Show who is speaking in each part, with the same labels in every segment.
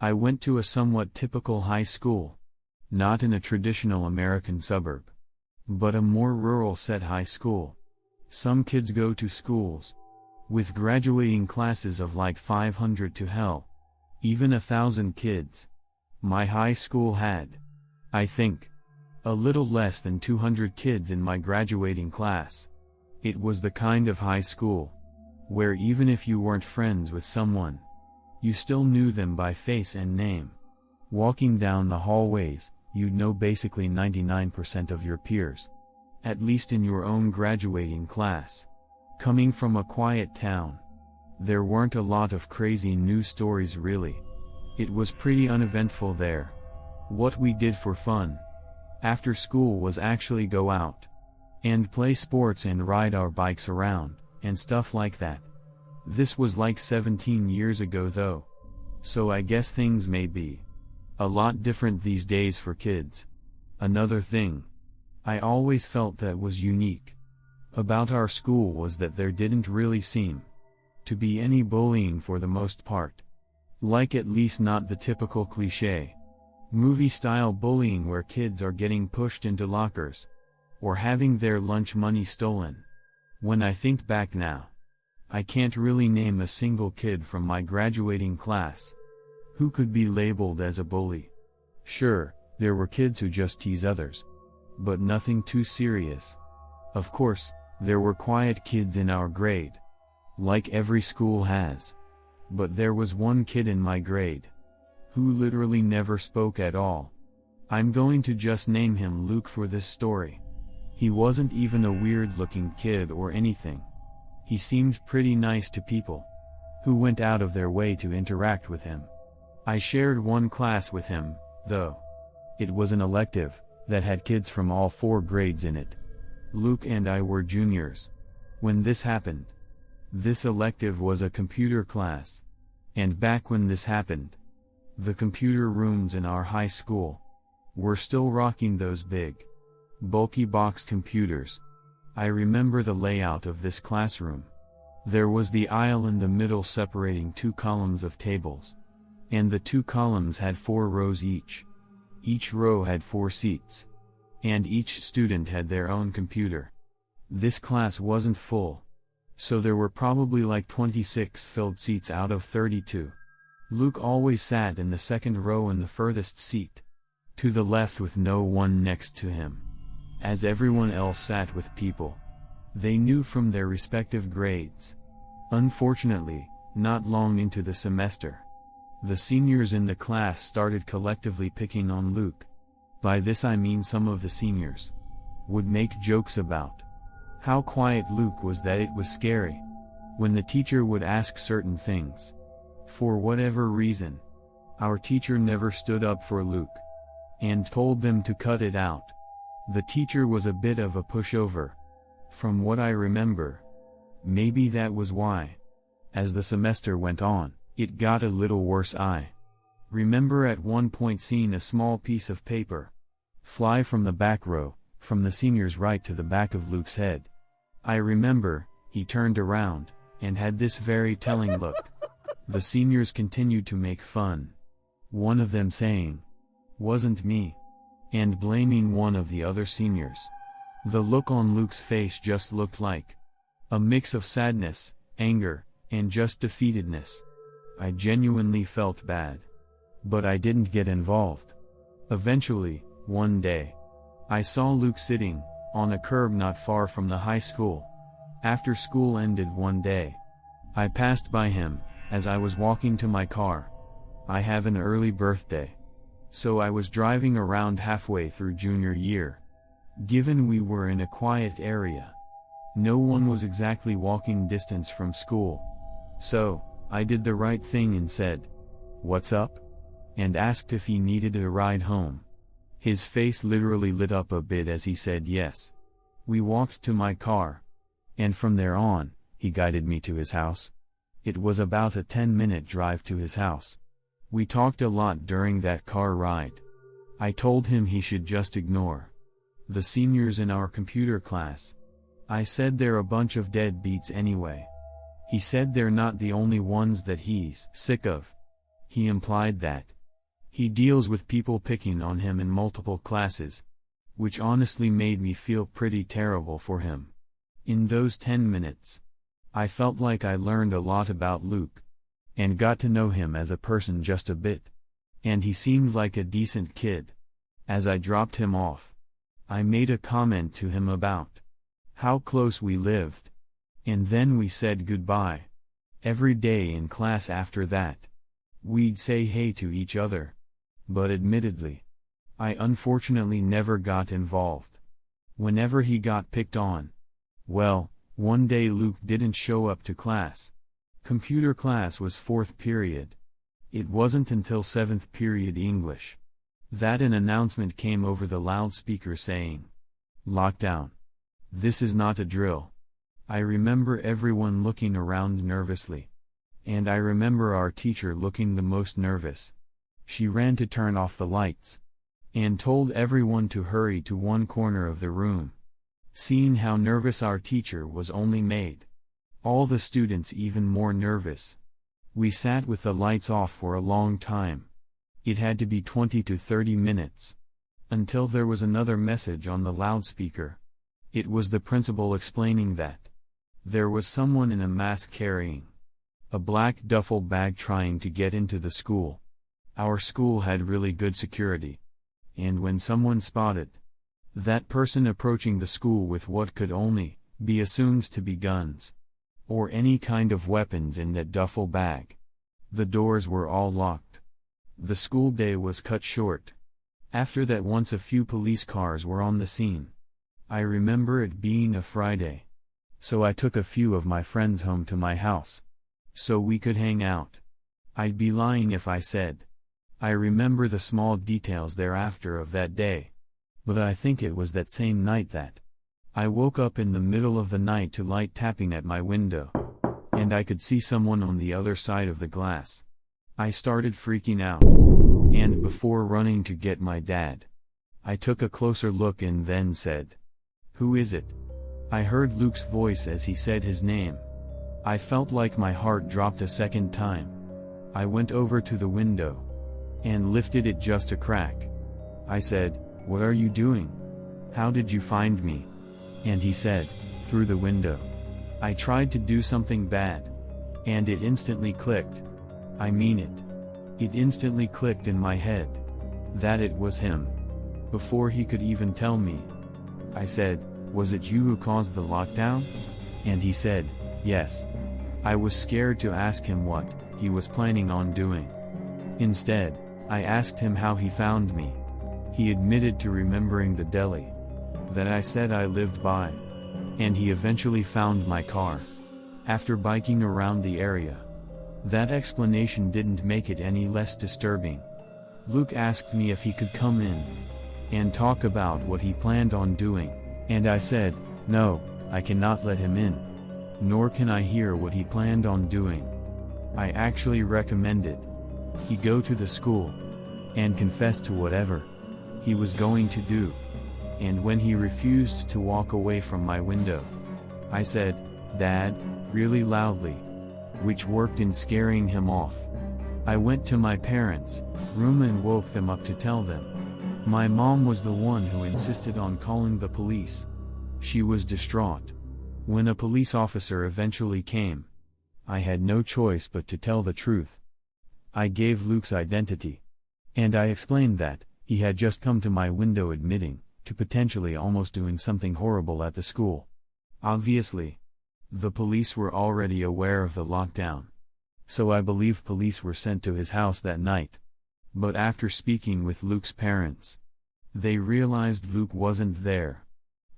Speaker 1: I went to a somewhat typical high school. Not in a traditional American suburb, but a more rural set high school. Some kids go to schools with graduating classes of like 500 to hell, even 1,000 kids. My high school had, I think, a little less than 200 kids in my graduating class. It was the kind of high school where even if you weren't friends with someone, you still knew them by face and name. Walking down the hallways, you'd know basically 99% of your peers, at least in your own graduating class. Coming from a quiet town, there weren't a lot of crazy news stories really. It was pretty uneventful there. What we did for fun after school was actually go out and play sports and ride our bikes around, and stuff like that. This was like 17 years ago though, so I guess things may be a lot different these days for kids. Another thing I always felt that was unique about our school was that there didn't really seem to be any bullying for the most part. Like at least not the typical cliché movie-style bullying where kids are getting pushed into lockers or having their lunch money stolen. When I think back now, I can't really name a single kid from my graduating class who could be labeled as a bully. Sure, there were kids who just tease others, but nothing too serious. Of course, there were quiet kids in our grade, like every school has. But there was one kid in my grade who literally never spoke at all. I'm going to just name him Luke for this story. He wasn't even a weird-looking kid or anything. He seemed pretty nice to people who went out of their way to interact with him. I shared one class with him, though. It was an elective that had kids from all 4 grades in it. Luke and I were juniors when this happened. This elective was a computer class, and back when this happened, the computer rooms in our high school were still rocking those big, bulky box computers. I remember the layout of this classroom. There was the aisle in the middle separating 2 columns of tables, and the 2 columns had 4 rows each. Each row had 4 seats, and each student had their own computer. This class wasn't full, so there were probably like 26 filled seats out of 32. Luke always sat in the second row in the furthest seat, to the left with no one next to him, as everyone else sat with people they knew from their respective grades. Unfortunately, not long into the semester, the seniors in the class started collectively picking on Luke. By this I mean some of the seniors would make jokes about how quiet Luke was, that it was scary when the teacher would ask certain things. For whatever reason, our teacher never stood up for Luke and told them to cut it out. The teacher was a bit of a pushover, from what I remember. Maybe that was why, as the semester went on, it got a little worse. I remember at one point seeing a small piece of paper fly from the back row, from the seniors right to the back of Luke's head. I remember, he turned around, and had this very telling look. The seniors continued to make fun, one of them saying, "Wasn't me," and blaming one of the other seniors. The look on Luke's face just looked like a mix of sadness, anger, and just defeatedness. I genuinely felt bad, but I didn't get involved. Eventually, one day, I saw Luke sitting on a curb not far from the high school. After school ended one day, I passed by him as I was walking to my car. I have an early birthday, so I was driving around halfway through junior year. Given we were in a quiet area, no one was exactly walking distance from school. So, I did the right thing and said, "What's up?" and asked if he needed a ride home. His face literally lit up a bit as he said yes. We walked to my car, and from there on, he guided me to his house. It was about a 10-minute drive to his house. We talked a lot during that car ride. I told him he should just ignore the seniors in our computer class. I said they're a bunch of deadbeats anyway. He said they're not the only ones that he's sick of. He implied that he deals with people picking on him in multiple classes, which honestly made me feel pretty terrible for him. In those 10 minutes, I felt like I learned a lot about Luke, and got to know him as a person just a bit. And he seemed like a decent kid. As I dropped him off, I made a comment to him about how close we lived, and then we said goodbye. Every day in class after that, we'd say hey to each other. But admittedly, I unfortunately never got involved. Whenever he got picked on, well, one day Luke didn't show up to class. Computer class was 4th period. It wasn't until 7th period English that an announcement came over the loudspeaker saying, "Lockdown. This is not a drill." I remember everyone looking around nervously. And I remember our teacher looking the most nervous. She ran to turn off the lights, and told everyone to hurry to one corner of the room. Seeing how nervous our teacher was only made all the students even more nervous. We sat with the lights off for a long time. It had to be 20 to 30 minutes. Until there was another message on the loudspeaker. It was the principal explaining that there was someone in a mask carrying a black duffel bag trying to get into the school. Our school had really good security. And when someone spotted that person approaching the school with what could only be assumed to be guns, or any kind of weapons in that duffel bag, the doors were all locked. The school day was cut short. After that, once a few police cars were on the scene. I remember it being a Friday. So I took a few of my friends home to my house, so we could hang out. I'd be lying if I said I remember the small details thereafter of that day. But I think it was that same night that I woke up in the middle of the night to light tapping at my window, and I could see someone on the other side of the glass. I started freaking out, and before running to get my dad, I took a closer look and then said, "Who is it?" I heard Luke's voice as he said his name. I felt like my heart dropped a second time. I went over to the window and lifted it just a crack. I said, "What are you doing? How did you find me?" And he said, "Through the window." I tried to do something bad, and it instantly clicked. I mean it. It instantly clicked in my head that it was him. Before he could even tell me, I said, "Was it you who caused the lockdown?" And he said, "Yes." I was scared to ask him what he was planning on doing. Instead, I asked him how he found me. He admitted to remembering the deli that I said I lived by, and he eventually found my car after biking around the area. That explanation didn't make it any less disturbing. Luke asked me if he could come in and talk about what he planned on doing, and I said, "No, I cannot let him in, nor can I hear what he planned on doing." I actually recommended he go to the school and confess to whatever he was going to do. And when he refused to walk away from my window, I said, "Dad," really loudly, which worked in scaring him off. I went to my parents' room and woke them up to tell them. My mom was the one who insisted on calling the police. She was distraught. When a police officer eventually came, I had no choice but to tell the truth. I gave Luke's identity, and I explained that he had just come to my window admitting to potentially almost doing something horrible at the school. Obviously, the police were already aware of the lockdown, so I believe police were sent to his house that night. But after speaking with Luke's parents, they realized Luke wasn't there.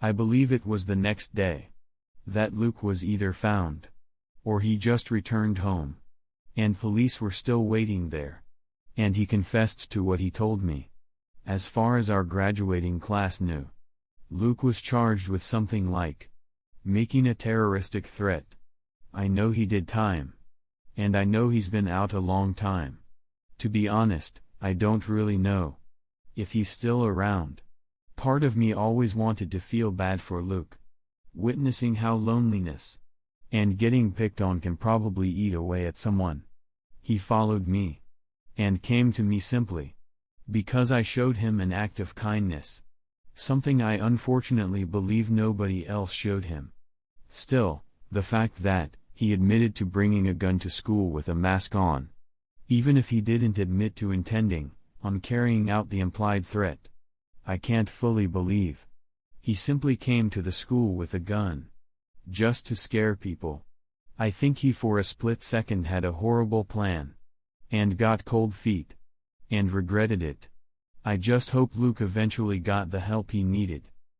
Speaker 1: I believe it was the next day that Luke was either found, or he just returned home, and police were still waiting there. And he confessed to what he told me. As far as our graduating class knew, Luke was charged with something like making a terroristic threat. I know he did time, and I know he's been out a long time. To be honest, I don't really know if he's still around. Part of me always wanted to feel bad for Luke, witnessing how loneliness and getting picked on can probably eat away at someone. He followed me and came to me simply because I showed him an act of kindness. Something I unfortunately believe nobody else showed him. Still, the fact that he admitted to bringing a gun to school with a mask on, even if he didn't admit to intending on carrying out the implied threat, I can't fully believe. He simply came to the school with a gun, just to scare people. I think he for a split second had a horrible plan, and got cold feet, and regretted it. I just hope Luke eventually got the help he needed.